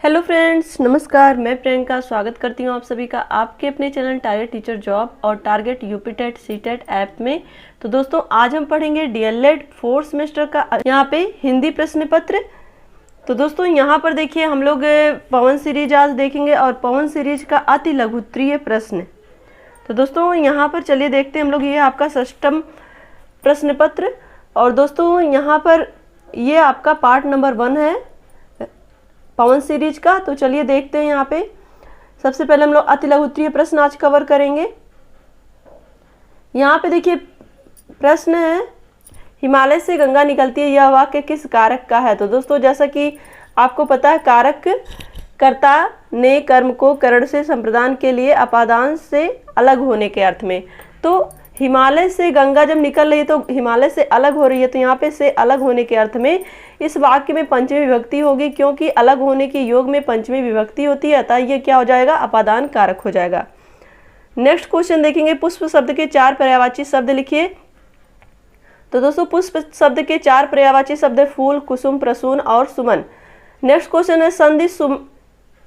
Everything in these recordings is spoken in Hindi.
हेलो फ्रेंड्स, नमस्कार। मैं प्रियंका स्वागत करती हूँ आप सभी का आपके अपने चैनल टारगेट टीचर जॉब और target UP TET C TET app में। तो दोस्तों, आज हम पढ़ेंगे डीएलएड 4th सेमेस्टर का यहाँ पे हिंदी प्रश्न पत्र। तो दोस्तों, यहाँ पर देखिए हम लोग पवन सीरीज आज देखेंगे और पवन सीरीज का अति लघुत्तरीय प्रश्न। तो दोस्तों, यहाँ पर चलिए देखते हैं हम लोग। ये आपका षष्ठम प्रश्न पत्र और दोस्तों यहाँ पर ये आपका पार्ट नंबर 1 है पवन सीरीज का। तो चलिए देखते हैं। यहाँ पे सबसे पहले हम लोग अति लघुत्तरीय प्रश्न आज कवर करेंगे। यहाँ पे देखिए प्रश्न है, हिमालय से गंगा निकलती है, यह वाक्य किस कारक का है। तो दोस्तों, जैसा कि आपको पता है, कारक कर्ता ने कर्म को करण से संप्रदान के लिए अपादान से अलग होने के अर्थ में। तो हिमालय से गंगा जब निकल रही है तो हिमालय से अलग हो रही है, तो यहाँ पे से अलग होने के अर्थ में इस वाक्य में पंचमी विभक्ति होगी, क्योंकि अलग होने के योग में पंचमी विभक्ति होती है, अतः ये क्या हो जाएगा, अपादान कारक हो जाएगा। नेक्स्ट क्वेश्चन देखेंगे, पुष्प शब्द के 4 पर्यायवाची शब्द लिखिए। तो दोस्तों, पुष्प शब्द के 4 पर्यायवाची शब्द फूल, कुसुम, प्रसून और सुमन। नेक्स्ट क्वेश्चन है, संधि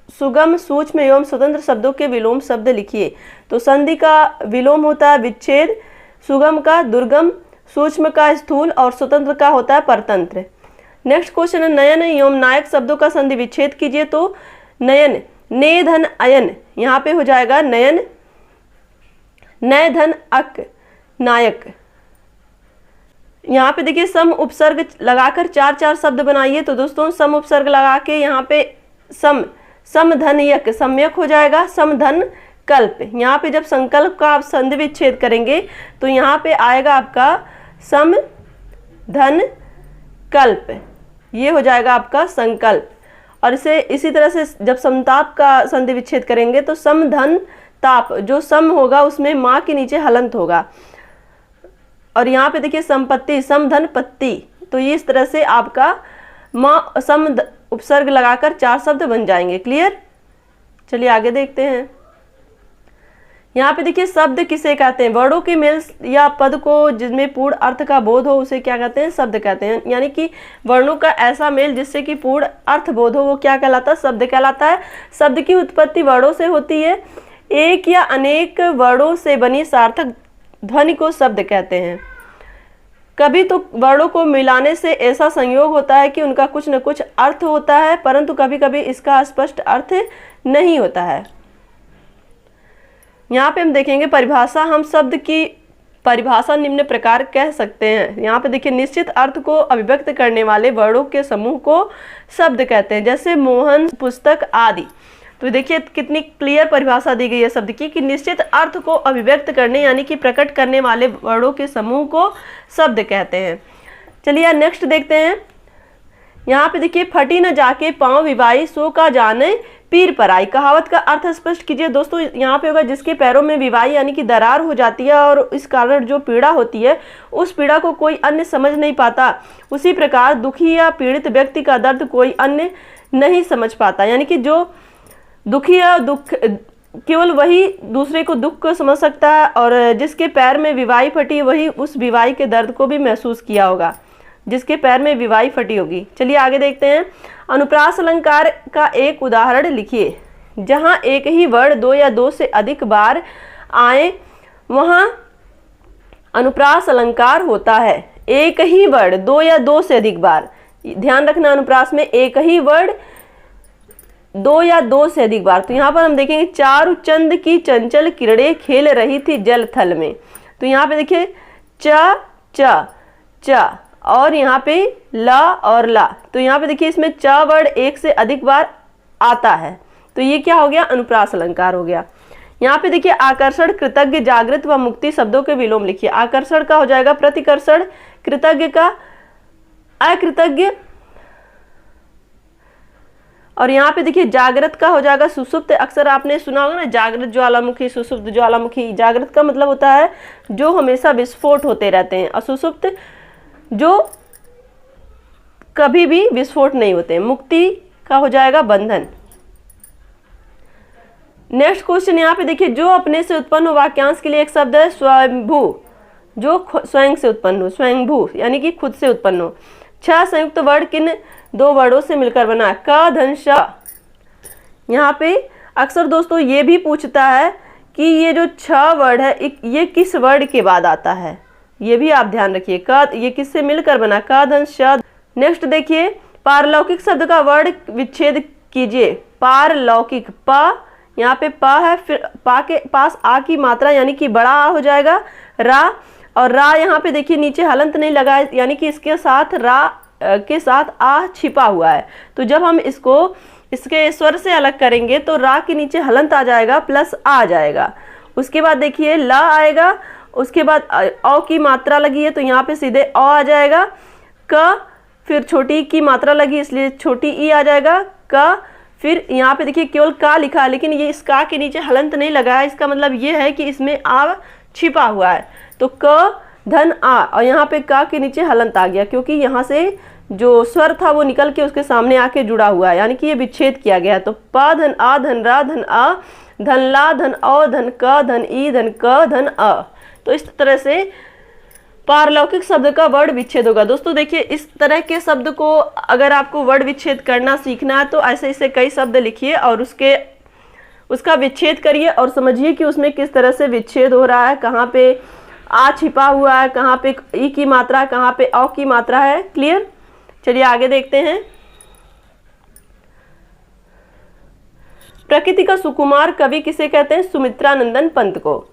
सुगम, सूक्ष्म एवं स्वतंत्र शब्दों के विलोम शब्द लिखिए। तो संधि का विलोम होता है विच्छेद, सुगम का दुर्गम, सूक्ष्म का स्थूल और स्वतंत्र का होता है परतंत्र। नेक्स्ट क्वेश्चन है, नयन एवं नायक शब्दों का संधि विच्छेद कीजिए। तो नयन, ने धन अयन, यहाँ पे हो जाएगा नयन, नय धन अक, नायक। यहाँ पे देखिए सम उपसर्ग लगाकर 4 शब्द बनाइए। तो दोस्तों, सम उपसर्ग लगा के यहाँ पे समधन यक, सम्यक हो जाएगा, समधन कल्प। यहाँ पे जब संकल्प का आप संधि विच्छेद करेंगे तो यहाँ पे आएगा आपका सम धन कल्प, ये हो जाएगा आपका संकल्प। और इसे इसी तरह से जब समताप का संधि विच्छेद करेंगे तो सम धन ताप, जो सम होगा उसमें माँ के नीचे हलंत होगा। और यहाँ पे देखिए संपत्ति, सम धन पत्ती। तो ये इस तरह से आपका माँ सम उपसर्ग लगाकर 4 शब्द बन जाएंगे। क्लियर? चलिए आगे देखते हैं। यहाँ पे देखिए शब्द किसे कहते हैं, वर्णों के मेल या पद को जिसमें पूर्ण अर्थ का बोध हो उसे क्या कहते हैं, शब्द कहते हैं। यानी कि वर्णों का ऐसा मेल जिससे कि पूर्ण अर्थ बोध हो वो क्या कहलाता है, शब्द कहलाता है। शब्द की उत्पत्ति वर्णों से होती है। एक या अनेक वर्णों से बनी सार्थक ध्वनि को शब्द कहते हैं। कभी तो वर्णों को मिलाने से ऐसा संयोग होता है कि उनका कुछ न कुछ अर्थ होता है, परंतु कभी कभी इसका स्पष्ट अर्थ नहीं होता है। यहाँ पे हम देखेंगे परिभाषा। हम शब्द की परिभाषा निम्न प्रकार कह सकते हैं। यहाँ पे देखिए निश्चित अर्थ को अभिव्यक्त करने वाले वर्णों के समूह को शब्द कहते हैं, जैसे मोहन, पुस्तक आदि। तो देखिए कितनी क्लियर परिभाषा दी गई है शब्द की, कि निश्चित अर्थ को अभिव्यक्त करने यानी कि प्रकट करने वाले वर्णों के समूह को शब्द कहते हैं। चलिए नेक्स्ट देखते हैं। यहाँ पे देखिए, फटी न जाके पाँव विवाई, सो का जाने पीर पर आई। कहावत का अर्थ स्पष्ट कीजिए। दोस्तों, यहाँ पे होगा जिसके पैरों में विवाई यानी कि दरार हो जाती है और इस कारण जो पीड़ा होती है उस पीड़ा को कोई अन्य समझ नहीं पाता, उसी प्रकार दुखी या पीड़ित व्यक्ति का दर्द कोई अन्य नहीं समझ पाता। यानी कि जो दुखी या दुख केवल वही दूसरे को दुख को समझ सकता है, और जिसके पैर में विवाई फटी वही उस विवाई के दर्द को भी महसूस किया होगा, जिसके पैर में विवाई फटी होगी। चलिए आगे देखते हैं। अनुप्रास अलंकार का एक उदाहरण लिखिए। जहाँ एक ही वर्ण 2 या 2 से अधिक बार आए वहाँ अनुप्रास अलंकार होता है। एक ही वर्ण 2 या 2 से अधिक बार, ध्यान रखना, अनुप्रास में एक ही वर्ण 2 या 2 से अधिक बार। तो यहाँ पर हम देखेंगे, चारु चंद की चंचल किरणें खेल रही थी जल थल में। तो यहाँ पे देखिए च च च और यहाँ पे ला और ला। तो यहाँ पे देखिए इसमें च वर्ड 1 से अधिक बार आता है, तो ये क्या हो गया, अनुप्रास अलंकार हो गया। यहाँ पे देखिए आकर्षण, कृतज्ञ, जागृत व मुक्ति शब्दों के विलोम लिखिए। आकर्षण का हो जाएगा प्रतिकर्षण, कृतज्ञ का अकृतज्ञ, और यहाँ पे देखिए जागृत का हो जाएगा सुसुप्त। अक्सर आपने सुना होगा ना, जागृत ज्वालामुखी, सुसुप्त ज्वालामुखी। जागृत का मतलब होता है जो हमेशा विस्फोट होते रहते हैं, और सुसुप्त जो कभी भी विस्फोट नहीं होते। मुक्ति का हो जाएगा बंधन। नेक्स्ट क्वेश्चन यहाँ पे देखिए, जो अपने से उत्पन्न हो वाक्यांश के लिए एक शब्द है स्वयंभू, जो स्वयं से उत्पन्न हो, स्वयंभू यानी कि खुद से उत्पन्न हो। 6 संयुक्त वर्ण किन 2 वर्णों से मिलकर बना, क धन श, यहाँ पे अक्सर दोस्तों ये भी पूछता है कि ये जो छ वर्ड है ये किस वर्ड के बाद आता है, ये भी आप ध्यान रखिए। क ये किससे मिलकर बना, क धन श। नेक्स्ट देखिए पारलौकिक शब्द का वर्ड विच्छेद कीजिए। पारलौकिक, प यहाँ पे प है, फिर पा के पास आ की मात्रा यानी कि बड़ा आ हो जाएगा रा, और रा यहाँ पे देखिए नीचे हलंत नहीं लगा है, यानी कि इसके साथ रा के साथ आ छिपा हुआ है। तो जब हम इसको इसके स्वर से अलग करेंगे तो रा के नीचे हलंत आ जाएगा प्लस आ जाएगा। उसके बाद देखिए ल आएगा, उसके बाद औ की मात्रा लगी है तो यहाँ पे सीधे औ आ जाएगा। क फिर छोटी की मात्रा लगी इसलिए छोटी ई आ जाएगा। क फिर यहाँ पे देखिए केवल का लिखा है, लेकिन ये इस का के नीचे हलंत नहीं लगा है, इसका मतलब ये है कि इसमें आ छिपा हुआ है। तो क धन आ, और यहाँ पे का के नीचे हलंत आ गया क्योंकि यहाँ से जो स्वर था वो निकल के उसके सामने आके जुड़ा हुआ है, यानी कि ये विच्छेद किया गया है। तो प धन आ धन रा धन आ धन ला धन औ धन क धन ई धन क धन अ। तो इस तरह से पारलौकिक शब्द का वर्ण विच्छेद होगा। दोस्तों देखिए इस तरह के शब्द को अगर आपको वर्ण विच्छेद करना सीखना है तो ऐसे ऐसे कई शब्द लिखिए और उसका विच्छेद करिए और समझिए कि उसमें किस तरह से विच्छेद हो रहा है, कहाँ पे आ छिपा हुआ है, कहाँ पे ई की मात्रा है, कहाँ पे औ की मात्रा है। क्लियर? चलिए आगे देखते हैं। प्रकृति का सुकुमार कवि किसे कहते हैं? सुमित्रा नंदन पंत को।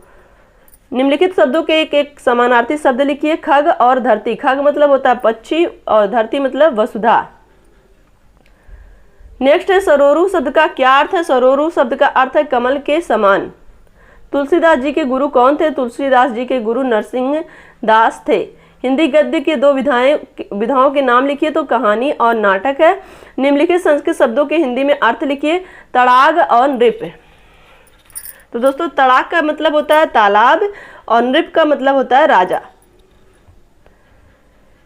निम्नलिखित शब्दों के एक एक समानार्थी शब्द लिखिए। खग और धरती। खग मतलब होता है पक्षी और धरती मतलब वसुधा। नेक्स्ट है सरोरु शब्द का क्या अर्थ है? सरोरु शब्द का अर्थ है कमल के समान। तुलसीदास जी के गुरु कौन थे? तुलसीदास जी के गुरु नरसिंह दास थे। हिंदी गद्य के दो विधाओं के नाम लिखिए। तो कहानी और नाटक है। निम्नलिखित संस्कृत शब्दों के हिंदी में अर्थ लिखिए। तड़ाग और नृप। तो दोस्तों तड़ाग का मतलब होता है तालाब और नृप का मतलब होता है राजा।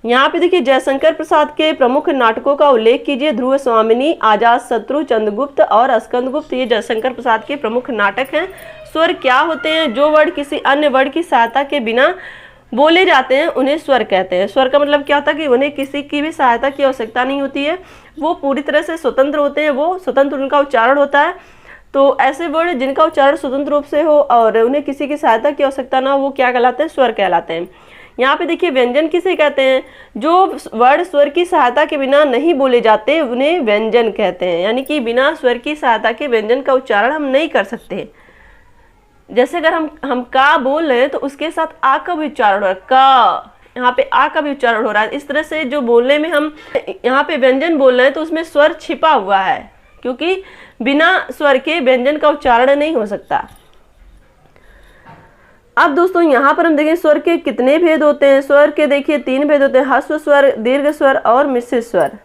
यहाँ पे देखिए जयशंकर प्रसाद के प्रमुख नाटकों का उल्लेख कीजिए। ध्रुव स्वामिनी, आजाद शत्रु, चंद्रगुप्त और स्कंदगुप्त, ये जयशंकर प्रसाद के प्रमुख नाटक हैं। स्वर क्या होते हैं? जो वर्ड किसी अन्य वर्ड की सहायता के बिना बोले जाते हैं उन्हें स्वर कहते हैं। स्वर का मतलब क्या होता है कि उन्हें किसी की भी सहायता की आवश्यकता नहीं होती है, वो पूरी तरह से स्वतंत्र होते हैं, वो स्वतंत्र उनका उच्चारण होता है। तो ऐसे वर्ड जिनका उच्चारण स्वतंत्र रूप से हो और उन्हें किसी की सहायता की आवश्यकता ना हो वो क्या कहलाते हैं? स्वर कहलाते हैं। यहाँ पे देखिए व्यंजन किसे कहते हैं? जो वर्ड स्वर की सहायता के बिना नहीं बोले जाते उन्हें व्यंजन कहते हैं, यानी कि बिना स्वर की सहायता के व्यंजन का उच्चारण हम नहीं कर सकते। जैसे अगर हम का बोल रहे हैं तो उसके साथ आ का भी उच्चारण हो रहा है, का, यहाँ पे आ का भी उच्चारण हो रहा है। इस तरह से जो बोलने में हम यहाँ पे व्यंजन बोल रहे हैं तो उसमें स्वर छिपा हुआ है, क्योंकि बिना स्वर के व्यंजन का उच्चारण नहीं हो सकता। अब दोस्तों यहाँ पर हम देखें स्वर के कितने भेद होते हैं। स्वर के देखिए 3 भेद होते हैं, ह्रस्व स्वर, दीर्घ स्वर और मिश्रित स्वर।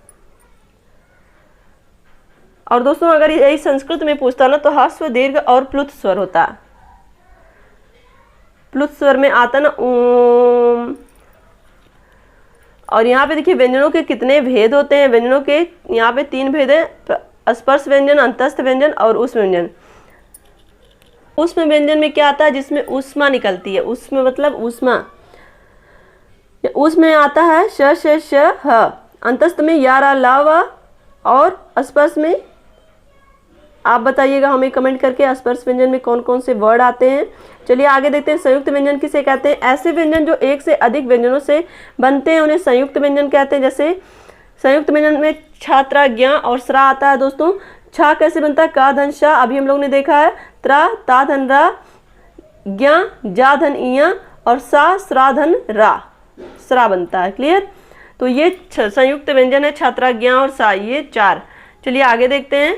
और दोस्तों अगर यही संस्कृत में पूछता ना तो ह्रस्व, दीर्घ और प्लुत स्वर होता। प्लुत स्वर में आता ना ओम। और यहाँ पे देखिए व्यंजनों के कितने भेद होते हैं। व्यंजनों के यहाँ पे 3 भेद है, स्पर्श व्यंजन, अंतस्थ व्यंजन और ऊष्म व्यंजन। ऊष्म व्यंजन में क्या आता है? जिसमें ऊष्मा निकलती है। ऊष्म मतलब ऊष्मा। ऊष्म में आता है श श श ह। अंतस्थ में या रा ला वा। और स्पर्श में आप बताइएगा हमें कमेंट करके स्पर्श व्यंजन में कौन कौन से वर्ड आते हैं। चलिए आगे देखते हैं। संयुक्त व्यंजन किसे कहते हैं? ऐसे व्यंजन जो एक से अधिक व्यंजनों से बनते हैं उन्हें संयुक्त व्यंजन कहते हैं। जैसे संयुक्त व्यंजन में छात्रा, ज्ञा और स्रा आता है। दोस्तों छा कैसे बनता है? का धन शा, अभी हम लोग ने देखा है। त्रा ता धन रा, ज्ञा जा धन इया और सा स्रा धन रा, स्रा बनता है। क्लियर? तो ये संयुक्त व्यंजन है, छात्रा, ज्ञा और सा, ये 4। चलिए आगे देखते हैं।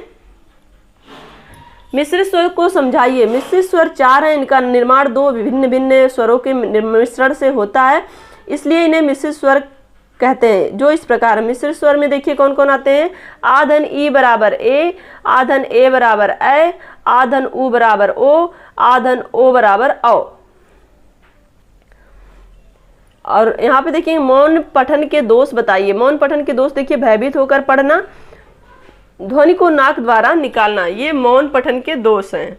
मिश्रित स्वर को समझाइए। मिश्रित स्वर 4 हैं, इनका निर्माण 2 विभिन्न भिन्न स्वरों के मिश्रण से होता है, इसलिए इन्हें मिश्रित स्वर कहते हैं। जो इस प्रकार मिश्रित स्वर में देखिए कौन कौन आते हैं। आ धन ई बराबर ए, आ धन ए बराबर ऐ, आ धन उ बराबर ओ, आ धन ओ बराबर औ। और यहाँ पे देखिए मौन पठन के दोष बताइए। मौन पठन के दोष देखिए भयभीत होकर पढ़ना, ध्वनि को नाक द्वारा निकालना, ये मौन पठन के दोष हैं।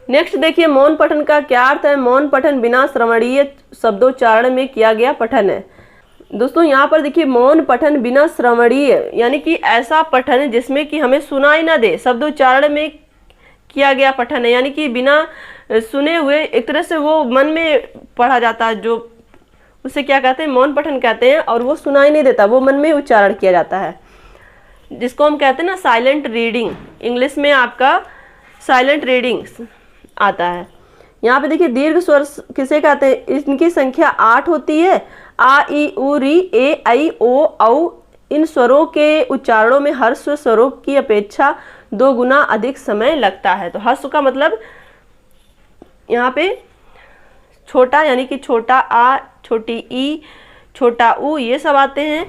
नेक्स्ट देखिए मौन पठन का क्या अर्थ है। मौन पठन बिना श्रवणीय शब्दोच्चारण में किया गया पठन है। दोस्तों यहाँ पर देखिए मौन पठन बिना श्रवणीय, यानी कि ऐसा पठन जिसमें कि हमें सुनाई ना दे, शब्द उच्चारण में किया गया पठन है, यानी कि बिना सुने हुए एक तरह से वो मन में पढ़ा जाता है, जो उसे क्या कहते हैं, मौन पठन कहते हैं, और वो सुनाई नहीं देता, वो मन में उच्चारण किया जाता है, जिसको हम कहते हैं ना साइलेंट रीडिंग। इंग्लिश में आपका साइलेंट रीडिंग आता है। यहाँ पे देखिए दीर्घ स्वर किसे कहते हैं, इनकी संख्या 8 होती है। आ ई उ री ए आई ओ औ। इन स्वरों के उच्चारणों में ह्रस्व स्वरों की अपेक्षा 2 गुना अधिक समय लगता है। तो ह्रस्व का मतलब यहाँ पे छोटा, यानी कि छोटा आ, छोटी ई, छोटा ऊ, ये सब आते हैं।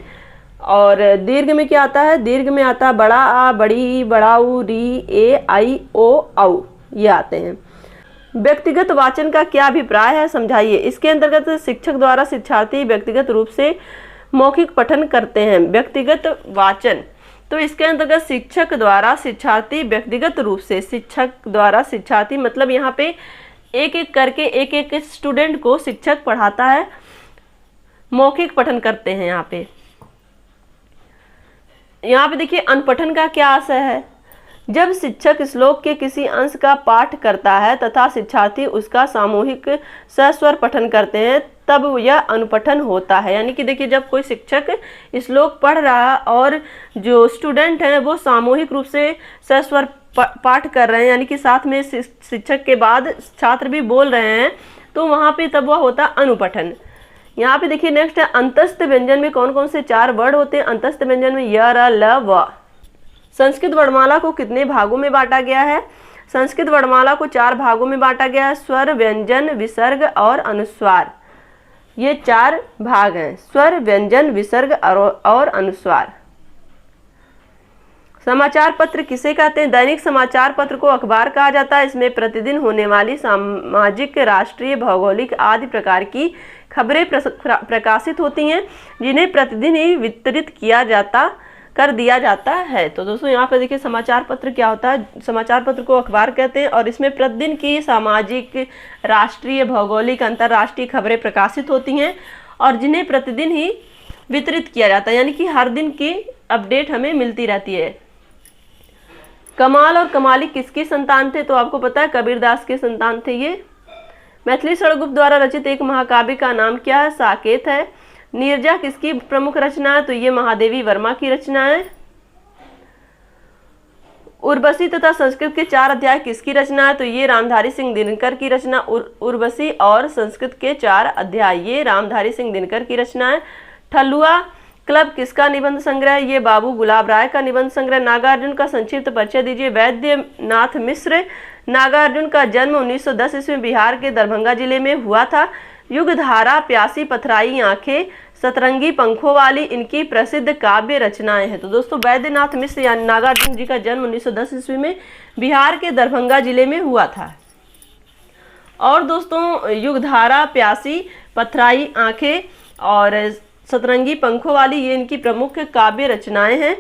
और दीर्घ में क्या आता है, दीर्घ में आता है बड़ा आ, बड़ी ई, बड़ा ऊ, री, ए आई ओ औ, ये आते हैं। व्यक्तिगत वाचन का क्या अभिप्राय है, समझाइए। इसके अंतर्गत शिक्षक द्वारा शिक्षार्थी व्यक्तिगत रूप से मौखिक पठन करते हैं। व्यक्तिगत वाचन, तो इसके अंतर्गत शिक्षक द्वारा शिक्षार्थी व्यक्तिगत रूप से, शिक्षक द्वारा शिक्षार्थी मतलब यहाँ पे एक एक करके एक एक स्टूडेंट को शिक्षक पढ़ाता है, मौखिक पठन करते हैं। यहाँ पे देखिए अनपठन का क्या आशय है। जब शिक्षक श्लोक के किसी अंश का पाठ करता है तथा शिक्षार्थी उसका सामूहिक सस्वर पठन करते हैं, तब यह अनुपठन होता है। यानी कि देखिए जब कोई शिक्षक श्लोक पढ़ रहा है और जो स्टूडेंट हैं वो सामूहिक रूप से सस्वर पाठ कर रहे हैं, यानी कि साथ में शिक्षक के बाद छात्र भी बोल रहे हैं, तो वहाँ पे तब वह होता अनुपठन। यहाँ पे देखिए नेक्स्ट है अंतस्थ व्यंजन में कौन कौन से 4 वर्ड होते हैं। अंतस्थ व्यंजन में य, र, ल, व। संस्कृत वर्णमाला को कितने भागों में बांटा गया है। संस्कृत वर्णमाला को 4 भागों में बांटा गया है, स्वर, व्यंजन, विसर्ग और अनुस्वार। ये 4 भाग हैं, स्वर, व्यंजन, विसर्ग और अनुस्वार। समाचार पत्र किसे कहते हैं। दैनिक समाचार पत्र को अखबार कहा जाता है। इसमें प्रतिदिन होने वाली सामाजिक, राष्ट्रीय, भौगोलिक आदि प्रकार की खबरें प्रकाशित होती हैं, जिन्हें प्रतिदिन ही वितरित कर दिया जाता है। तो दोस्तों यहाँ पे देखिए समाचार पत्र क्या होता है। समाचार पत्र को अखबार कहते हैं और इसमें प्रतिदिन की सामाजिक, राष्ट्रीय, भौगोलिक, अंतर्राष्ट्रीय खबरें प्रकाशित होती हैं और जिन्हें प्रतिदिन ही वितरित किया जाता है, यानी कि हर दिन की अपडेट हमें मिलती रहती है। कमाल और कमाली किसकी संतान थे, तो आपको पता है कबीरदास के संतान थे ये। मैथिली षड़गुप्त द्वारा रचित एक महाकाव्य का नाम क्या है, साकेत है। नीरजा किसकी प्रमुख रचना है, तो ये महादेवी वर्मा की रचना है। उर्वशी तथा संस्कृत के 4 अध्याय किसकी रचना है, तो ये रामधारी सिंह दिनकर की रचना। उर्वशी और संस्कृत के 4 अध्याय ये रामधारी सिंह दिनकर की रचना है। ठलुआ क्लब किसका निबंध संग्रह, ये बाबू गुलाब राय का निबंध संग्रह। नागार्जुन का संक्षिप्त परिचय दीजिए। वैद्यनाथ मिश्र। नागार्जुन का जन्म 1910 ईस्वी में बिहार के दरभंगा जिले में हुआ था। युगधारा, प्यासी पथराई आंखें, सतरंगी पंखों वाली इनकी प्रसिद्ध काव्य रचनाएं हैं। तो दोस्तों वैद्यनाथ मिश्र यानी नागार्जुन जी का जन्म 1910 ईस्वी में बिहार के दरभंगा जिले में हुआ था। और दोस्तों युगधारा, प्यासी पथराई आंखें और सतरंगी पंखों वाली ये इनकी प्रमुख काव्य रचनाएं हैं।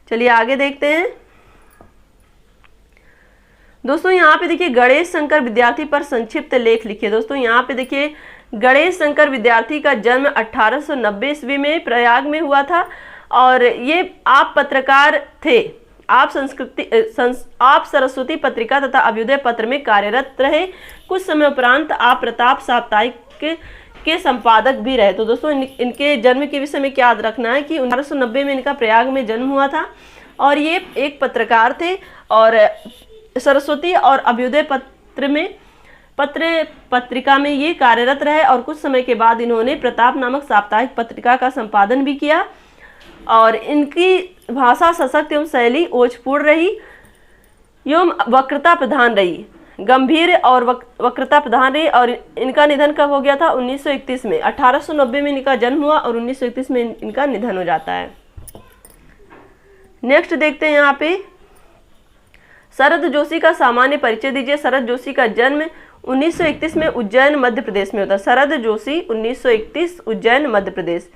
चलिए आगे देखते हैं। दोस्तों यहाँ पे देखिए गणेश शंकर विद्यार्थी पर संक्षिप्त लेख लिखिए। दोस्तों यहाँ पे देखिए गणेश शंकर विद्यार्थी का जन्म 1890 ईस्वी में प्रयाग में हुआ था और ये आप पत्रकार थे। आप सरस्वती पत्रिका तथा अभ्युदय पत्र में कार्यरत रहे। कुछ समय उपरांत आप प्रताप साप्ताहिक के संपादक भी रहे। तो दोस्तों इनके जन्म के विषय में क्या याद रखना है कि 1890 में इनका प्रयाग में जन्म हुआ था और ये एक पत्रकार थे और सरस्वती और अभ्युदय पत्रिका में ये कार्यरत रहे और कुछ समय के बाद इन्होंने प्रताप नामक साप्ताहिक पत्रिका का संपादन भी किया और इनकी भाषा सशक्त एवं शैली ओजपूर्ण रही एवं वक्रता प्रधान रही, गंभीर और वक्रता प्रधान रही। और इनका निधन कब हो गया था, 1931 में। 1890 में इनका जन्म हुआ और 1931 में इनका निधन हो जाता है। नेक्स्ट देखते हैं यहाँ पे शरद जोशी का सामान्य परिचय दीजिए। शरद जोशी का जन्म 1931 में उज्जैन मध्य प्रदेश में होता है। शरद जोशी 1931 उज्जैन मध्य प्रदेश।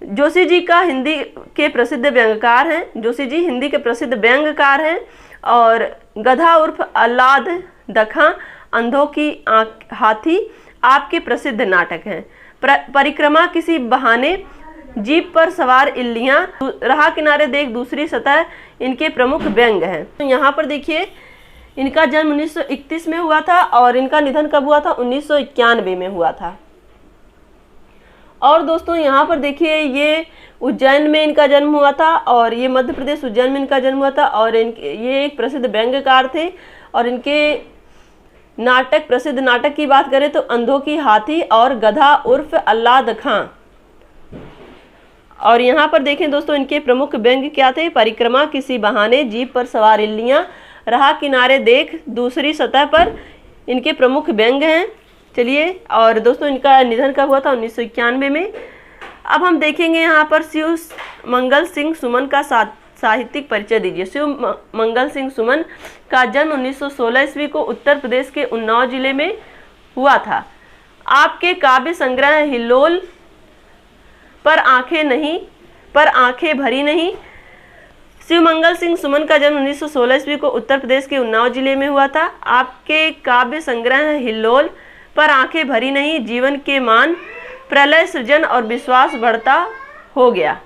जोशी जी का हिंदी के प्रसिद्ध व्यंग्यकार हैं। जोशी जी हिंदी के प्रसिद्ध व्यंग्यकार हैं और गधा उर्फ अल्लाद दखा, अंधों की हाथी आपके प्रसिद्ध नाटक हैं। परिक्रमा किसी बहाने जीप पर सवार इल्लियां, राह किनारे देख दूसरी सतह इनके प्रमुख व्यंग हैं। तो यहाँ पर देखिए इनका जन्म 1931 में हुआ था और इनका निधन कब हुआ था? 1991 में हुआ था। और दोस्तों यहाँ पर देखिए ये उज्जैन में इनका जन्म हुआ था और ये मध्य प्रदेश उज्जैन में इनका जन्म हुआ था और ये एक प्रसिद्ध व्यंग्यकार थे और इनके नाटक, प्रसिद्ध नाटक की बात करें तो अंधों की हाथी और गधा उर्फ अल्लाद खां। और यहाँ पर देखें दोस्तों इनके प्रमुख व्यंग्य क्या थे? परिक्रमा, किसी बहाने, जीप पर सवार इल्लियां, राह किनारे देख, दूसरी सतह पर इनके प्रमुख व्यंग्य हैं। चलिए, और दोस्तों इनका निधन कब हुआ था? 1991 में। अब हम देखेंगे यहाँ पर शिव मंगल सिंह सुमन का साहित्यिक परिचय दीजिए। शिव मंगल सिंह सुमन का जन्म 1916 ईस्वी को उत्तर प्रदेश के उन्नाव जिले में हुआ था। आपके काव्य संग्रह हिल्लोल, पर आंखें भरी नहीं। शिव मंगल सिंह सुमन का जन्म 1916 ईस्वी को उत्तर प्रदेश के उन्नाव जिले में हुआ था। आपके काव्य संग्रह हिल्लोल, पर आंखें भरी नहीं, जीवन के मान, प्रलय, सृजन और विश्वास बढ़ता हो गया।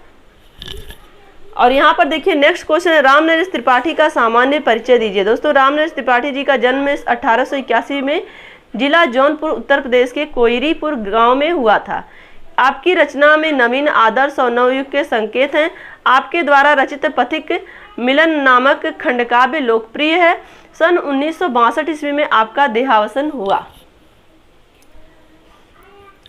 और यहाँ पर देखिए नेक्स्ट क्वेश्चन है, रामनरेश त्रिपाठी का सामान्य परिचय दीजिए। दोस्तों रामनरेश त्रिपाठी जी का जन्म 1881 में जिला जौनपुर उत्तर प्रदेश के कोयरीपुर गांव में हुआ था। आपकी रचना में नवीन, आदर्श और नवयुग के संकेत हैं। आपके द्वारा रचित पथिक मिलन नामक खंडकाव्य लोकप्रिय है। सन 1962 ईस्वी में आपका देहावसान हुआ।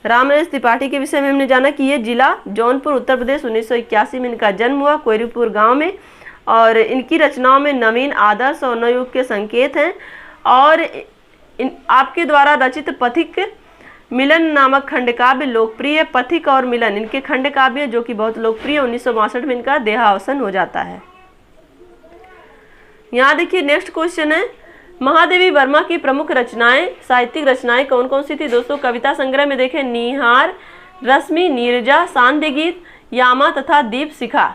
रामनरेश त्रिपाठी के विषय में हमने जाना कि ये जिला जौनपुर उत्तर प्रदेश 1981 में इनका जन्म हुआ कोयरीपुर गांव में और इनकी रचनाओं में नवीन, आदर्श और नवयुग के संकेत हैं। और आपके द्वारा रचित पथिक मिलन नामक खंडकाव्य लोकप्रिय, पथिक और मिलन इनके खंडकाव्य जो कि बहुत लोकप्रिय। 1962 में इनका देहावसान हो जाता है। यहाँ देखिए नेक्स्ट क्वेश्चन है, महादेवी वर्मा की प्रमुख रचनाएं, साहित्यिक रचनाएं कौन कौन सी थी? दोस्तों कविता संग्रह में देखें निहार, रश्मि, नीरजा, सांध्य गीत, यामा तथा दीप शिखा।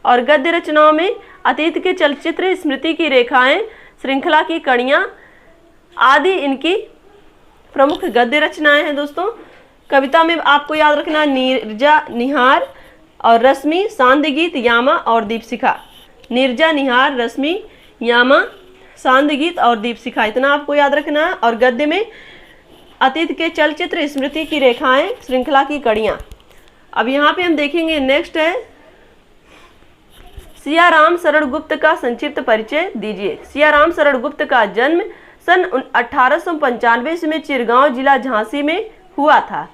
और गद्य रचनाओं में अतीत के चलचित्र, स्मृति की रेखाएं, श्रृंखला की कड़ियां आदि इनकी प्रमुख गद्य रचनाएं हैं। दोस्तों कविता में आपको याद रखना नीरजा, निहार और रश्मि, सांध्य गीत, यामा और दीप शिखा। नीरजा, निहार, रश्मि, यामा, सांध्य गीत और दीप शिखा, इतना आपको याद रखना है। और गद्य में अतीत के चलचित्र, स्मृति की रेखाएं, श्रृंखला की कड़ियां। अब यहाँ पे हम देखेंगे नेक्स्ट है, सियाराम शरण गुप्त का संक्षिप्त परिचय दीजिए। सियाराम शरण गुप्त का जन्म सन 1895 ईस्वी में चिरगांव जिला झांसी में हुआ था।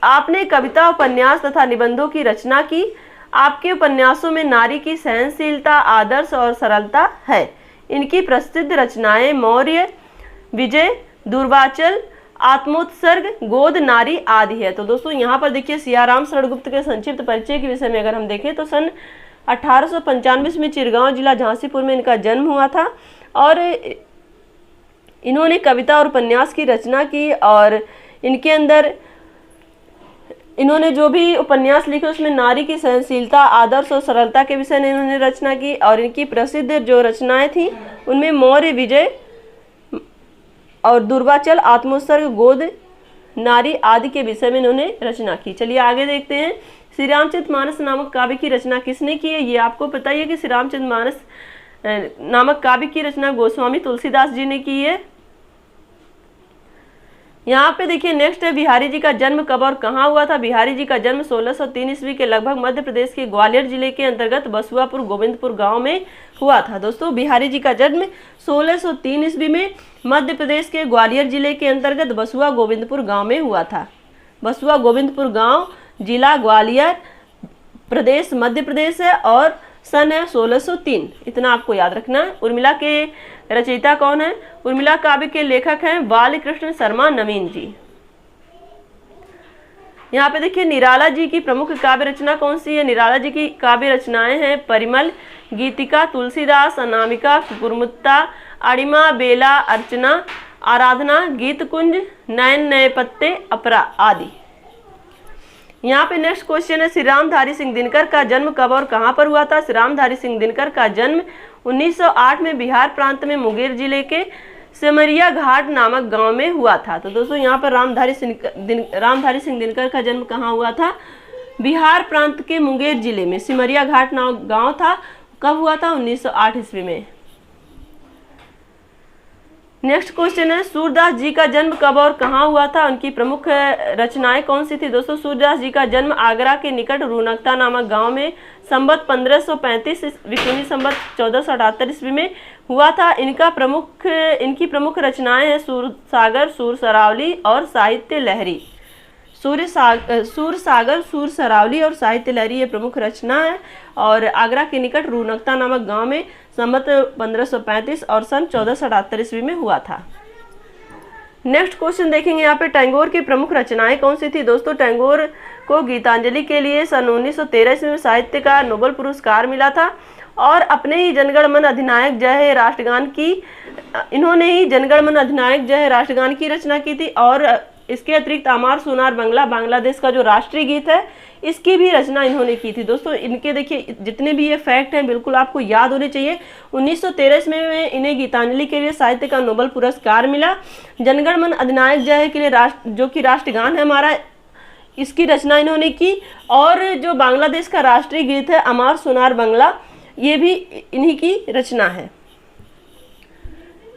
आपने कविता, उपन्यास तथा निबंधों की रचना की। आपके उपन्यासों में नारी की सहनशीलता, आदर्श और सरलता है। इनकी प्रसिद्ध रचनाएं मौर्य, विजय, दुर्वाचल, आत्मोत्सर्ग, गोद, नारी आदि है। तो दोस्तों यहाँ पर देखिए सियाराम शरण गुप्त के संक्षिप्त परिचय के विषय में अगर हम देखें तो सन 1895 में चिरगांव जिला झांसीपुर में इनका जन्म हुआ था और इन्होंने कविता और उपन्यास की रचना की और इनके अंदर इन्होंने जो भी उपन्यास लिखे उसमें नारी की सहनशीलता, आदर्श और सरलता के विषय में इन्होंने रचना की। और इनकी प्रसिद्ध जो रचनाएं थी उनमें मौर्य, विजय और दुर्वाचल, आत्मोत्सर्ग, गोद, नारी आदि के विषय में इन्होंने रचना की। चलिए आगे देखते हैं, श्री रामचरितमानस नामक काव्य की रचना किसने की है? ये आपको पता ही है कि श्री रामचरितमानस नामक काव्य की रचना गोस्वामी तुलसीदास जी ने की है। यहाँ पे देखिए नेक्स्ट है, बिहारी जी का जन्म कब और कहाँ हुआ था? बिहारी जी का जन्म 1603 ईस्वी के लगभग मध्य प्रदेश के ग्वालियर जिले के अंतर्गत बसुआपुर गोविंदपुर गांव में हुआ था। दोस्तों बिहारी जी का जन्म 1603 ईस्वी में मध्य प्रदेश के ग्वालियर जिले के अंतर्गत बसुआ गोविंदपुर गांव में हुआ था। बसुआ गोविंदपुर गांव, जिला ग्वालियर, प्रदेश मध्य प्रदेश है और सन है 1603, इतना आपको याद रखना है। उर्मिला के रचयिता कौन है? उर्मिला काव्य के लेखक हैं बालकृष्ण शर्मा नवीन जी। यहाँ पे देखिए निराला जी की प्रमुख काव्य रचना कौन सी है? निराला जी की काव्य रचनाएं हैं परिमल, गीतिका, तुलसीदास, अनामिका, गुरमुत्ता, अड़िमा, बेला, अर्चना, आराधना, गीत कुंज, नयन नए पत्ते, अपरा आदि। यहाँ पे नेक्स्ट क्वेश्चन है, श्री रामधारी सिंह दिनकर का जन्म कब और कहाँ पर हुआ था? श्री रामधारी सिंह दिनकर का जन्म 1908 में बिहार प्रांत में मुंगेर जिले के सिमरिया घाट नामक गांव में हुआ था। तो दोस्तों यहाँ पर रामधारी सिंह दिनकर का जन्म कहाँ हुआ था? बिहार प्रांत के मुंगेर जिले में सिमरिया घाट गांव था। कब हुआ था? 1908 ईस्वी में। नेक्स्ट क्वेश्चन है, सूरदास जी का जन्म कब और कहाँ हुआ था? उनकी प्रमुख रचनाएं कौन सी थी? दोस्तों, सूरदास जी का जन्म आगरा के निकट रूनकता नामक गांव में संवत 1535 विक्रमी संवत 1478 ईस्वी में हुआ था। इनकी प्रमुख रचनाएं हैं सूरसागर, सूर सरावली और साहित्य लहरी। सूर सागर, सूर सरावली और साहित्य लहरी ये प्रमुख रचना है और आगरा के निकट रूनकता नामक गांव में संवत 1535 और सन 1478 ईस्वी में हुआ था। नेक्स्ट क्वेश्चन देखेंगे यहाँ पे, टैगोर की प्रमुख रचनाएं कौन सी थी? दोस्तों, टैगोर को गीतांजलि के लिए सन 1913 ईस्वी में साहित्य का नोबेल पुरस्कार मिला था और अपने ही जनगण मन अधिनायक जय हे राष्ट्रगान की इन्होंने ही जनगण मन अधिनायक जय हे राष्ट्रगान की रचना की थी और इसके अतिरिक्त अमार सोनार बंगला बांग्लादेश का जो राष्ट्रीय गीत है इसकी भी रचना इन्होंने की थी। दोस्तों, इनके देखिए जितने भी ये फैक्ट हैं बिल्कुल आपको याद होने चाहिए। 1913 में इन्हें गीतांजलि के लिए साहित्य का नोबेल पुरस्कार मिला। जनगण मन अधिनायक जय हे के लिए जो कि राष्ट्रगान है हमारा, इसकी रचना इन्होंने की और जो बांग्लादेश का राष्ट्रीय गीत है अमार सोनार बंगला, ये भी इन्हीं की रचना है।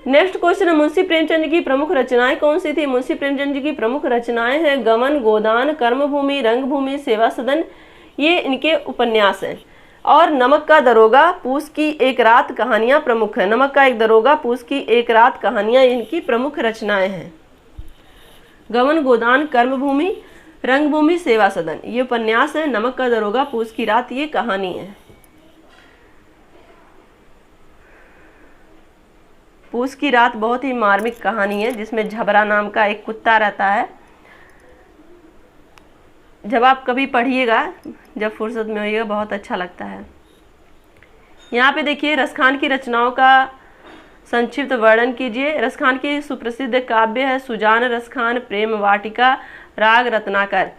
नेक्स्ट क्वेश्चन है, मुंशी प्रेमचंद की प्रमुख रचनाएं कौन सी थी? मुंशी प्रेमचंद जी की प्रमुख रचनाएं हैं गमन, गोदान, कर्मभूमि, रंगभूमि, सेवा सदन, ये इनके उपन्यास हैं। और नमक का दरोगा, पूस की एक रात कहानियां प्रमुख है। नमक का एक दरोगा, पूस की एक रात कहानियां इनकी प्रमुख रचनाएं हैं। गमन, गोदान, कर्मभूमि, रंगभूमि, सेवा सदन ये उपन्यास है। नमक का दरोगा, पूस की रात ये कहानी है। पूस की रात बहुत ही मार्मिक कहानी है जिसमें झबरा नाम का एक कुत्ता रहता है। जब आप कभी पढ़िएगा, जब फुर्सत में होइएगा, बहुत अच्छा लगता है। यहाँ पे देखिए, रसखान की रचनाओं का संक्षिप्त वर्णन कीजिए। रसखान की सुप्रसिद्ध काव्य है सुजान रसखान, प्रेम वाटिका, राग रत्नाकर।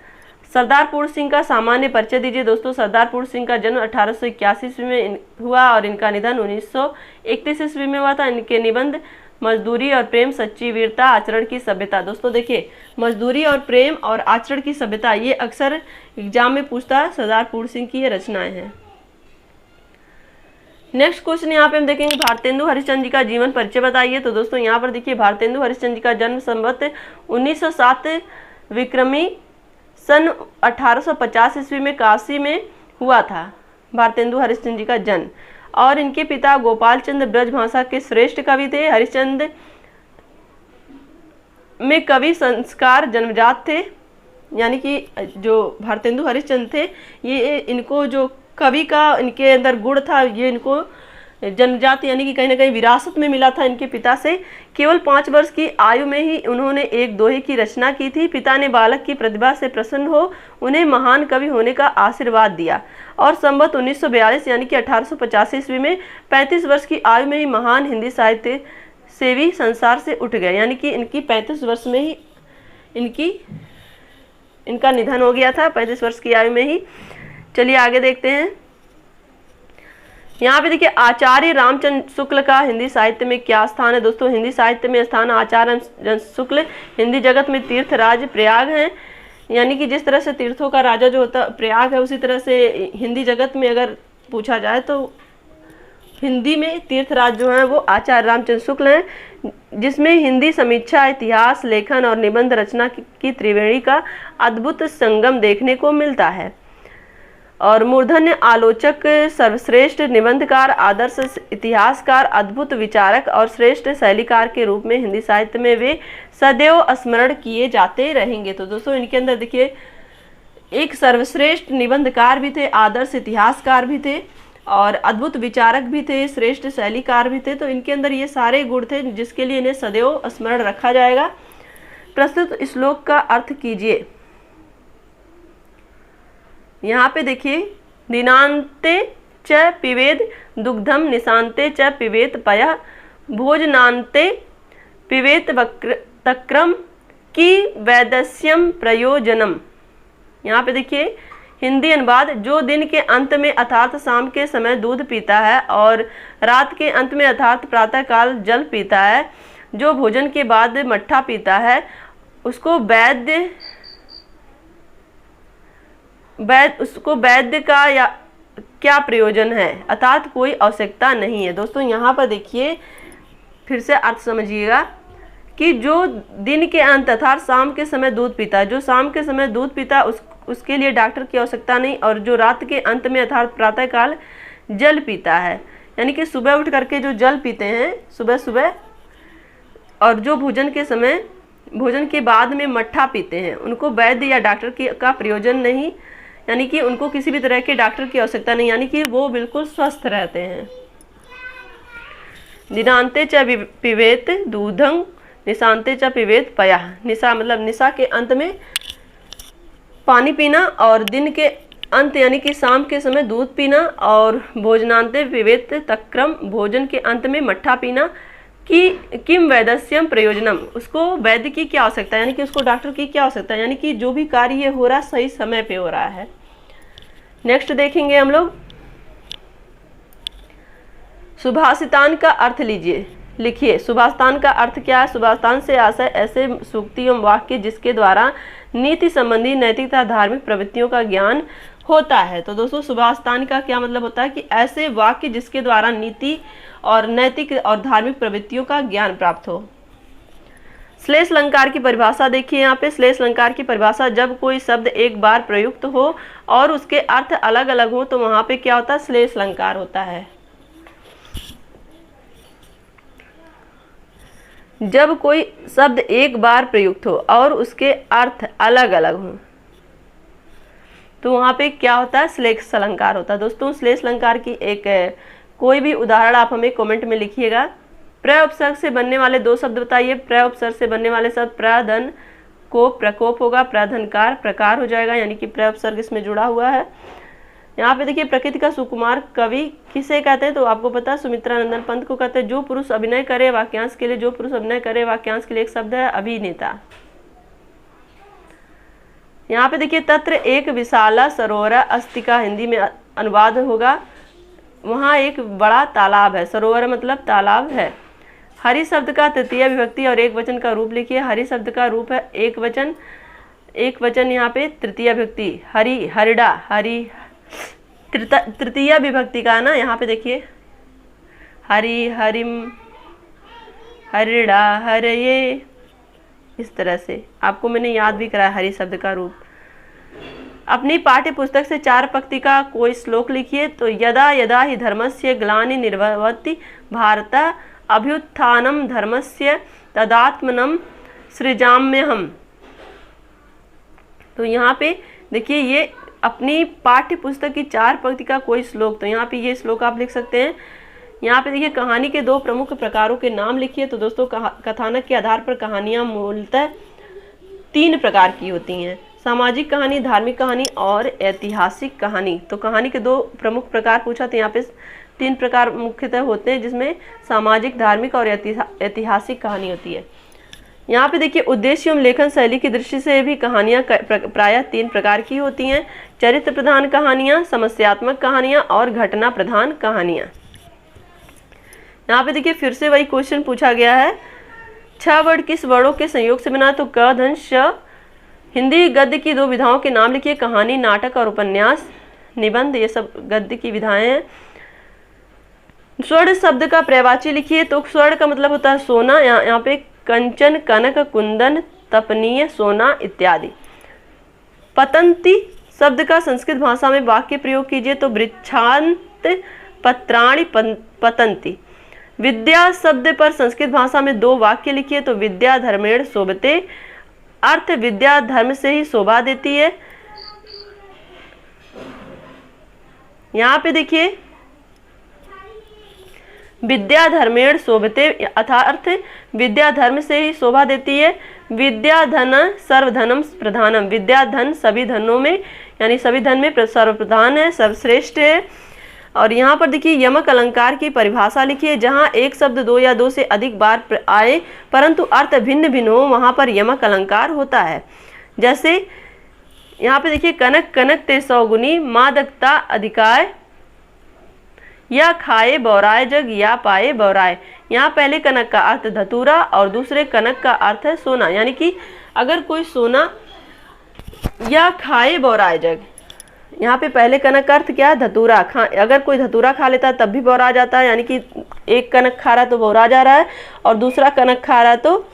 सरदार पूर्ण सिंह का सामान्य परिचय दीजिए। दोस्तों, सरदार पूर्ण सिंह का जन्म 1881 ईस्वी में हुआ और इनका निधन 1931 ईस्वी में हुआ था। इनके निबंध मजदूरी और प्रेम, सच्ची वीरता, आचरण की सभ्यता। दोस्तों देखिए, मजदूरी और प्रेम और आचरण की सभ्यता ये अक्सर एग्जाम में पूछता है। सरदार पूर्ण सिंह की ये रचनाएं हैं। नेक्स्ट क्वेश्चन यहाँ पे हम देखेंगे, भारतेंदु हरिश्चंद्र जी का जीवन परिचय बताइए। तो दोस्तों यहाँ पर देखिए, भारतेंदु हरिश्चंद्र जी का जन्म संवत 1907 विक्रमी सन 1850 ईस्वी में काशी में हुआ था। भारतेंदु हरिश्चंद्र जी का जन्म। और इनके पिता गोपाल चंद्र ब्रजभाषा के श्रेष्ठ कवि थे। हरिश्चंद्र में कवि संस्कार जन्मजात थे, यानी कि जो भारतेंदु हरिश्चंद्र थे ये इनको जो कवि का इनके अंदर गुण था ये इनको जन्मजात यानी कि कहीं ना कहीं विरासत में मिला था इनके पिता से। केवल 5 वर्ष की आयु में ही उन्होंने एक दोहे की रचना की थी। पिता ने बालक की प्रतिभा से प्रसन्न हो उन्हें महान कवि होने का आशीर्वाद दिया और संवत 1942 यानी कि 1885 ईस्वी में 35 वर्ष की आयु में ही महान हिंदी साहित्य सेवी संसार से उठ गए। यानी कि इनकी 35 वर्ष में ही इनका निधन हो गया था, 35 वर्ष की आयु में ही। चलिए आगे देखते हैं। यहाँ पे देखिए, आचार्य रामचंद्र शुक्ल का हिंदी साहित्य में क्या स्थान है? दोस्तों, हिंदी साहित्य में स्थान आचार्य रामचंद्र शुक्ल हिंदी जगत में तीर्थराज प्रयाग हैं। यानी कि जिस तरह से तीर्थों का राजा जो होता प्रयाग है, उसी तरह से हिंदी जगत में अगर पूछा जाए तो हिंदी में तीर्थराज जो हैं वो आचार्य रामचंद्र शुक्ल हैं, जिसमें हिंदी समीक्षा, इतिहास, लेखन और निबंध रचना की त्रिवेणी का अद्भुत संगम देखने को मिलता है। और मूर्धन्य आलोचक, सर्वश्रेष्ठ निबंधकार, आदर्श इतिहासकार, अद्भुत विचारक और श्रेष्ठ शैलीकार के रूप में हिंदी साहित्य में वे सदैव स्मरण किए जाते रहेंगे। तो दोस्तों इनके अंदर देखिए, एक सर्वश्रेष्ठ निबंधकार भी थे, आदर्श इतिहासकार भी थे और अद्भुत विचारक भी थे, श्रेष्ठ शैलीकार भी थे। तो इनके अंदर ये सारे गुण थे जिसके लिए इन्हें सदैव स्मरण रखा जाएगा। प्रस्तुत श्लोक का अर्थ कीजिए। यहाँ पे देखिए, दिनांते च पिबेद दुग्धम, निशांते च पिबेत पयः, भोजनांते पिबेत तक्रम की वैदस्यम प्रयोजनम। यहाँ पे देखिए हिंदी अनुवाद, जो दिन के अंत में अर्थात शाम के समय दूध पीता है और रात के अंत में अर्थात प्रातः काल जल पीता है, जो भोजन के बाद मट्ठा पीता है, उसको वैद्य उसको वैद्य का या क्या प्रयोजन है, अर्थात कोई आवश्यकता नहीं है। दोस्तों यहाँ पर देखिए फिर से अर्थ समझिएगा कि जो दिन के अंत अर्थात शाम के समय दूध पीता, जो शाम के समय दूध पीता उसके लिए डॉक्टर की आवश्यकता नहीं, और जो रात के अंत में अर्थात प्रातःकाल जल पीता है, यानी कि सुबह उठ करके जो जल पीते हैं सुबह सुबह, और जो भोजन के समय भोजन के बाद में मट्ठा पीते हैं, उनको वैद्य या डॉक्टर का प्रयोजन नहीं, यानी कि उनको किसी भी तरह के डॉक्टर की आवश्यकता नहीं, यानी कि वो बिल्कुल स्वस्थ रहते हैं। दिनांते च पिबेत दूधं निशांते च पिबेत पयः। निशा मतलब निशा के अंत में पानी पीना, और दिन के अंत यानी कि शाम के समय दूध पीना, और भोजनांते पिबेत तक्रम भोजन के अंत में मट्ठा पीना। कि किम वैदस्यम प्रयोजनम, उसको वैद्य की क्या आवश्यकता है, यानी कि उसको डॉक्टर की क्या आवश्यकता है, यानी कि जो भी कार्य ये हो रहा है सही समय पे हो रहा है। नेक्स्ट देखेंगे हम लोग सुभाषितान का अर्थ लीजिए, लिखिए सुभाषितान का अर्थ क्या है। सुभाषितान से आशय ऐसे सूक्ति एवं वाक्य जिसके द्वारा नीति संबंधी नैतिकता धार्मिक प्रवृत्तियों का ज्ञान होता है। तो दोस्तों सुभाषितान का क्या मतलब होता है कि ऐसे वाक्य जिसके द्वारा नीति और नैतिक और धार्मिक प्रवृत्तियों का ज्ञान प्राप्त हो। श्लेष अलंकार की परिभाषा देखिए यहाँ पे। श्लेष अलंकार की परिभाषा, जब कोई शब्द एक बार प्रयुक्त हो और उसके अर्थ अलग अलग हो तो वहां पे क्या होता है, श्लेष अलंकार होता है। जब कोई शब्द एक बार प्रयुक्त हो और उसके अर्थ अलग अलग हो तो वहां पे क्या होता है, श्लेष अलंकार होता है। दोस्तों श्लेष अलंकार की एक कोई भी उदाहरण आप हमें कमेंट में लिखिएगा। प्रय उपसर्ग से बनने वाले दो शब्द बताइए। प्रय उपसर्ग से बनने वाले शब्द प्रधन को प्रकोप होगा, प्रधनकार प्रकार हो जाएगा, यानी कि प्रय उपसर्ग इसमें जुड़ा हुआ है। यहाँ पे देखिए प्रकृति का सुकुमार कवि किसे कहते हैं, तो आपको पता है सुमित्रा नंदन पंत को कहते हैं। जो पुरुष अभिनय करे वाक्यांश के लिए, जो पुरुष अभिनय करे वाक्यांश के लिए एक शब्द है अभिनेता। यहाँ पे देखिए तत्र एक विशाला सरोवर अस्ति का हिंदी में अनुवाद होगा, वहाँ एक बड़ा तालाब है। सरोवर मतलब तालाब है। हरि शब्द का तृतीय विभक्ति और एक वचन का रूप लिखिए। हरि शब्द का रूप है एक वचन यहाँ पे तृतीय विभक्ति हरि, हरिडा, हरि तृतीय विभक्ति का ना, यहाँ पे देखिए हरि, हरिम, हरिडा, हरये, इस तरह से आपको मैंने याद भी कराया हरि शब्द का रूप। अपनी पाठ्य पुस्तक से 4 पंक्ति का कोई श्लोक लिखिए। तो यदा यदा ही धर्मस्य ग्लानि निर्भवति भारत अभ्युत्थानम धर्मस्य तदात्मनम सृजाम्यहम्। तो यहाँ पे देखिए ये अपनी पाठ्य पुस्तक की 4 पंक्ति का कोई श्लोक, तो यहाँ पे ये श्लोक आप लिख सकते हैं। यहाँ पे देखिए कहानी के 2 प्रमुख प्रकारों के नाम लिखिए। तो दोस्तों कथानक के आधार पर कहानियाँ मूलतः 3 प्रकार की होती हैं, सामाजिक कहानी, धार्मिक कहानी और ऐतिहासिक कहानी। तो कहानी के 2 प्रमुख प्रकार पूछा, तो यहाँ पे 3 प्रकार मुख्यतः होते हैं, जिसमें सामाजिक, धार्मिक और ऐतिहासिक कहानी होती है। यहाँ पे देखिए उद्देश्य एवं लेखन शैली की दृष्टि से भी कहानियाँ प्रायः 3 प्रकार की होती हैं, चरित्र प्रधान कहानियाँ, समस्यात्मक कहानियाँ और घटना प्रधान कहानियाँ। यहाँ पे देखिए फिर से वही क्वेश्चन पूछा गया है, 6 वर्ड किस वर्णों के संयोग से बना, तो क, ध, श। हिंदी गद्य की 2 विधाओं के नाम लिखिए, कहानी, नाटक और उपन्यास, निबंध, ये सब गद्य की विधाएं हैं। स्वर्ण शब्द का पर्यायवाची लिखिए। तो स्वर्ण का मतलब होता है सोना, यहाँ पे कंचन, कनक, कुंदन, तपनीय, सोना इत्यादि। पतंती शब्द का संस्कृत भाषा में वाक्य प्रयोग कीजिए। तो वृक्षांत पत्राणि पतंती। विद्या शब्द पर संस्कृत भाषा में 2 वाक्य लिखिए। तो विद्या धर्मेण शोभते, अर्थ विद्या धर्म से ही शोभा देती है। यहाँ पे देखिए विद्या धर्मेण शोभते अर्थात विद्या धर्म से ही शोभा देती है। विद्या धन सर्वधनम प्रधानम, विद्या धन सभी धनों में यानी सभी धन में सर्वप्रधान है, सर्वश्रेष्ठ है। और यहाँ पर देखिए यमक अलंकार की परिभाषा लिखिए। जहाँ एक शब्द 2 या 2 से अधिक बार आए परंतु अर्थ भिन्न भिन्न हो, वहाँ पर यमक अलंकार होता है। जैसे यहाँ पे देखिए कनक कनक ते 100 गुनी, मादकता अधिकाय, या खाए बौराए जग, या पाए बौराए। यहाँ पहले कनक का अर्थ धतूरा और दूसरे कनक का अर्थ है सोना, यानी कि अगर कोई सोना या खाए बौराए जग यहाँ पे पहले कनक का अर्थ क्या है, धतूरा अगर कोई धतूरा खा लेता है तब भी बौरा जाता है, यानी कि एक कनक खा रहा है तो बौरा जा रहा है, और दूसरा कनक खा रहा है तो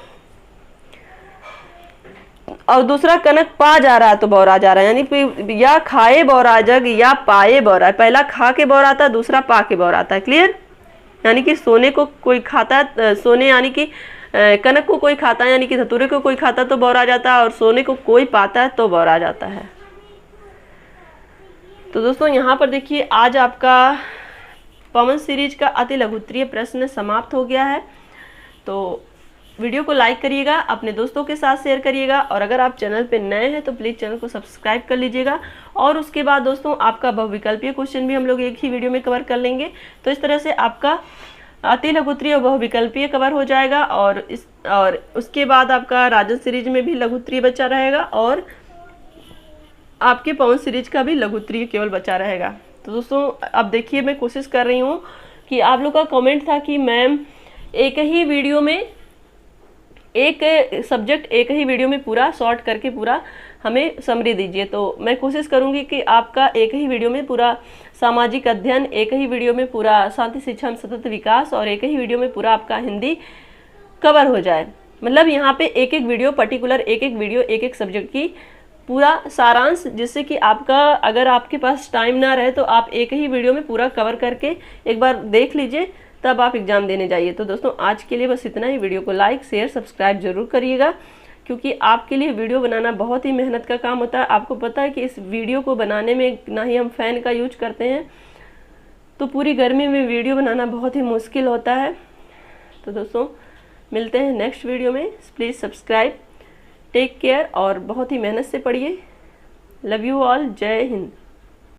दूसरा कनक पा जा रहा है तो बौरा जा रहा है, यानी कि या खाए बौरा जग या पाए बौरा। पहला खा के बौरा आता है, दूसरा पा के बौरा आता है। क्लियर? यानी कि सोने को कोई खाता है, सोने यानी कि कनक को कोई खाता है, यानी कि धतूरे को कोई खाता तो बौरा जाता है, और सोने को कोई पाता है तो बौरा जाता है। तो दोस्तों यहाँ पर देखिए आज आपका पवन सीरीज का अति लघुत्तरीय प्रश्न समाप्त हो गया है। तो वीडियो को लाइक करिएगा, अपने दोस्तों के साथ शेयर करिएगा, और अगर आप चैनल पे नए हैं तो प्लीज़ चैनल को सब्सक्राइब कर लीजिएगा। और उसके बाद दोस्तों आपका बहुविकल्पीय क्वेश्चन भी हम लोग एक ही वीडियो में कवर कर लेंगे। तो इस तरह से आपका अति लघुत्तरीय और बहुविकल्पीय कवर हो जाएगा, और उसके बाद आपका राजन सीरीज में भी लघुत्तरीय बचा रहेगा, और आपके पवन सीरीज का भी लघुत्तरीय केवल बचा रहेगा। तो दोस्तों अब देखिए मैं कोशिश कर रही हूँ कि आप लोग का कमेंट था कि मैम एक ही वीडियो में एक सब्जेक्ट एक ही वीडियो में पूरा शॉर्ट करके पूरा हमें समरी दीजिए। तो मैं कोशिश करूंगी कि आपका एक ही वीडियो में पूरा सामाजिक अध्ययन, एक ही वीडियो में पूरा शांति शिक्षा एवं सतत विकास, और एक ही वीडियो में पूरा आपका हिंदी कवर हो जाए। मतलब यहाँ पे एक एक वीडियो पर्टिकुलर, एक एक वीडियो एक एक सब्जेक्ट की पूरा सारांश, जिससे कि आपका अगर आपके पास टाइम ना रहे तो आप एक ही वीडियो में पूरा कवर करके एक बार देख लीजिए, तब आप एग्ज़ाम देने जाइए। तो दोस्तों आज के लिए बस इतना ही। वीडियो को लाइक शेयर सब्सक्राइब जरूर करिएगा, क्योंकि आपके लिए वीडियो बनाना बहुत ही मेहनत का काम होता है। आपको पता है कि इस वीडियो को बनाने में ना ही हम फ़ैन का यूज करते हैं, तो पूरी गर्मी में वीडियो बनाना बहुत ही मुश्किल होता है। तो दोस्तों मिलते हैं नेक्स्ट वीडियो में। प्लीज़ सब्सक्राइब, टेक केयर, और बहुत ही मेहनत से पढ़िए। Love you all. जय हिंद।